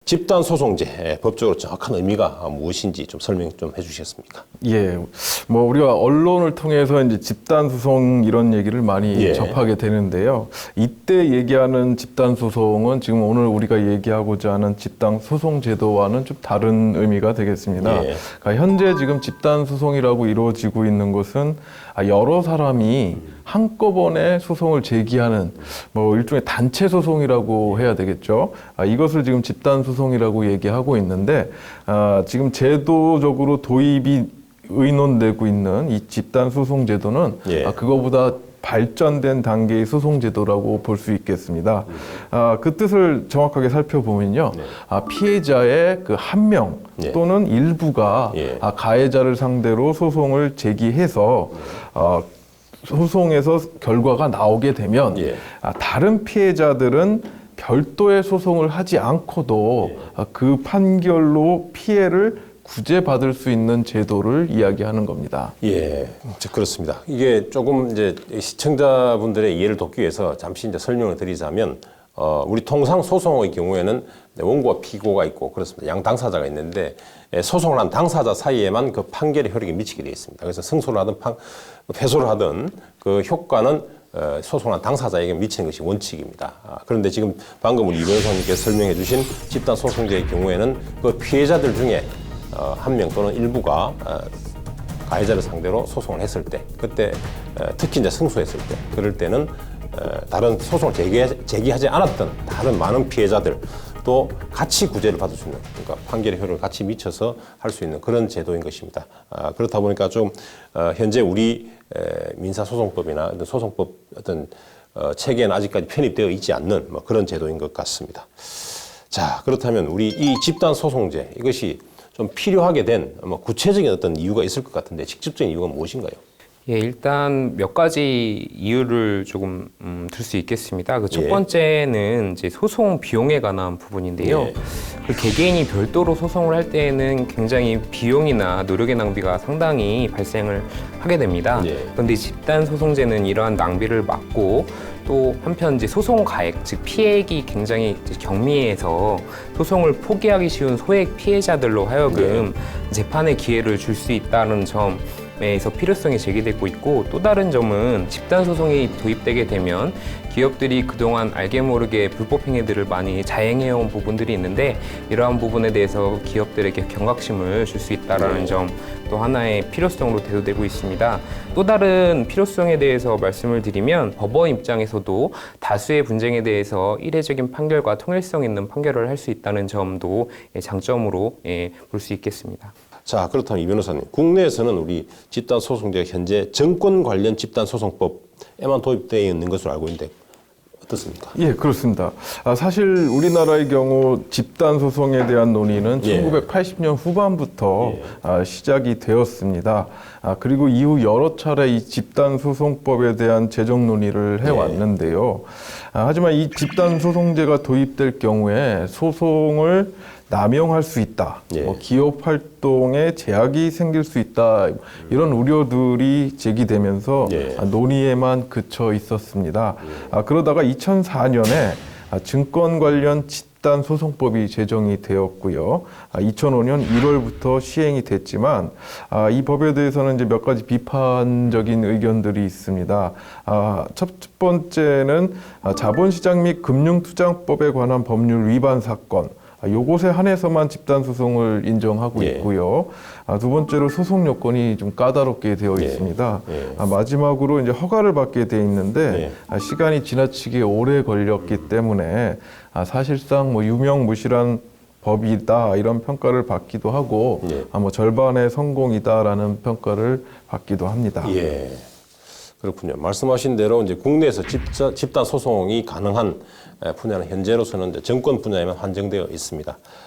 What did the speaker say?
집단 소송제 법적으로 정확한 의미가 무엇인지 좀 설명 좀 해주시겠습니까? 예, 뭐 우리가 언론을 통해서 이제 집단 소송 이런 얘기를 많이 예. 접하게 되는데요. 이때 얘기하는 집단 소송은 지금 오늘 우리가 얘기하고자 하는 집단 소송 제도와는 좀 다른 의미가 되겠습니다. 예. 그러니까 현재 지금 집단 소송이라고 이루어지고 있는 것은 여러 사람이 한꺼번에 소송을 제기하는 뭐 일종의 단체 소송이라고 해야 되겠죠. 이것을 지금 집단 소송이라고 얘기하고 있는데 지금 제도적으로 도입이 의논되고 있는 이 집단 소송 제도는 예. 그거보다 발전된 단계의 소송 제도라고 볼 수 있겠습니다. 그 뜻을 정확하게 살펴보면요, 피해자의 그 한 명 예. 또는 일부가 예. 가해자를 상대로 소송을 제기해서 소송에서 결과가 나오게 되면 예. 다른 피해자들은 별도의 소송을 하지 않고도 그 판결로 피해를 구제받을 수 있는 제도를 이야기하는 겁니다. 예, 그렇습니다. 이게 조금 이제 시청자분들의 이해를 돕기 위해서 잠시 이제 설명을 드리자면, 우리 통상 소송의 경우에는 원고와 피고가 있고 그렇습니다. 양 당사자가 있는데 소송을 한 당사자 사이에만 그 판결의 효력이 미치게 되어 있습니다. 그래서 승소를 하든 패소를 하든 그 효과는 소송한 당사자에게 미치는 것이 원칙입니다. 그런데 지금 방금 우리 이 변호사님께서 설명해 주신 집단 소송제의 경우에는 그 피해자들 중에 한 명 또는 일부가 가해자를 상대로 소송을 했을 때, 그때 특히 이제 승소했을 때, 그럴 때는 다른 소송을 제기하지 않았던 다른 많은 피해자들도 같이 구제를 받을 수 있는, 그러니까 판결의 효력을 같이 미쳐서 할 수 있는 그런 제도인 것입니다. 그렇다 보니까 좀 현재 우리 민사소송법이나 어떤 소송법 어떤 체계는 아직까지 편입되어 있지 않는 뭐 그런 제도인 것 같습니다. 자, 그렇다면 우리 이 집단 소송제, 이것이 좀 필요하게 된 구체적인 어떤 이유가 있을 것 같은데 직접적인 이유가 무엇인가요? 예, 일단 몇 가지 이유를 조금 들 수 있겠습니다. 그 첫 예. 번째는 이제 소송 비용에 관한 부분인데요. 예. 그 개개인이 별도로 소송을 할 때에는 굉장히 비용이나 노력의 낭비가 상당히 발생을 하게 됩니다. 예. 그런데 집단 소송제는 이러한 낭비를 막고 또 한편 이제 소송 가액, 즉 피해액이 굉장히 이제 경미해서 소송을 포기하기 쉬운 소액 피해자들로 하여금 재판의 기회를 줄 수 있다는 점에서 필요성이 제기되고 있고, 또 다른 점은 집단 소송이 도입되게 되면 기업들이 그동안 알게 모르게 불법 행위들을 많이 자행해온 부분들이 있는데, 이러한 부분에 대해서 기업들에게 경각심을 줄 수 있다는 점 또 하나의 필요성으로 대두되고 있습니다. 또 다른 필요성에 대해서 말씀을 드리면, 법원 입장에서도 다수의 분쟁에 대해서 이례적인 판결과 통일성 있는 판결을 할 수 있다는 점도 장점으로 볼 수 있겠습니다. 자, 그렇다면 이 변호사님, 국내에서는 우리 집단 소송제가 현재 정권 관련 집단 소송법에만 도입되어 있는 것으로 알고 있는데 어떻습니까? 예, 그렇습니다. 사실 우리나라의 경우 집단 소송에 대한 논의는 예. 1980년 후반부터 시작이 되었습니다. 그리고 이후 여러 차례 이 집단 소송법에 대한 제정 논의를 해왔는데요. 하지만 이 집단 소송제가 도입될 경우에 소송을 남용할 수 있다. 예. 기업 활동에 제약이 생길 수 있다. 이런 우려들이 제기되면서 예. 논의에만 그쳐 있었습니다. 그러다가 2004년에 증권 관련 집단 소송법이 제정이 되었고요. 2005년 1월부터 시행이 됐지만 이 법에 대해서는 이제 몇 가지 비판적인 의견들이 있습니다. 첫 번째는 자본시장 및 금융투자법에 관한 법률 위반 사건, 요것에 한해서만 집단 소송을 인정하고 예. 있고요. 두 번째로 소송 요건이 좀 까다롭게 되어 예. 있습니다. 예. 마지막으로 이제 허가를 받게 돼 있는데 시간이 지나치게 오래 걸렸기 때문에 사실상 뭐 유명무실한 법이다 이런 평가를 받기도 하고 뭐 절반의 성공이다라는 평가를 받기도 합니다. 예. 그렇군요. 말씀하신 대로 이제 국내에서 집단 소송이 가능한 분야는 현재로서는 이제 정권 분야에만 한정되어 있습니다.